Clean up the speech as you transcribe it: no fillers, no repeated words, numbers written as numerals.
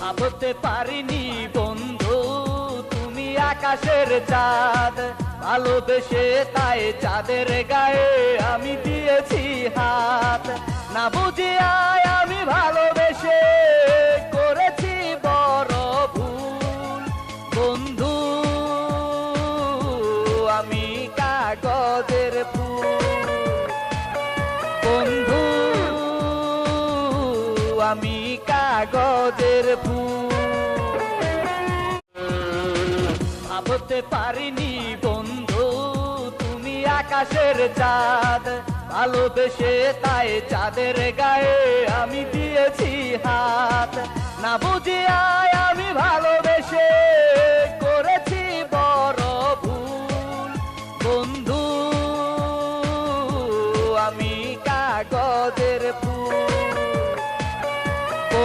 ভাবতে পারিনি বন্ধু তুমি আকাশের চাঁদ, ভালোবেসে তাই চাঁদের গায়ে আমি দিয়েছি হাত। না বুঝিয়া আমি ভালোবেসে করেছি বড় ভুল বন্ধু, আমি কাগজের ফুল বন্ধু, আমি কাগজের ফুল। ভাবতে পারিনি বন্ধু তুমি আকাশের চাঁদ, ভালোবেসে তাই চাঁদের গায়ে আমি দিয়েছি হাত। না বুঝিয়া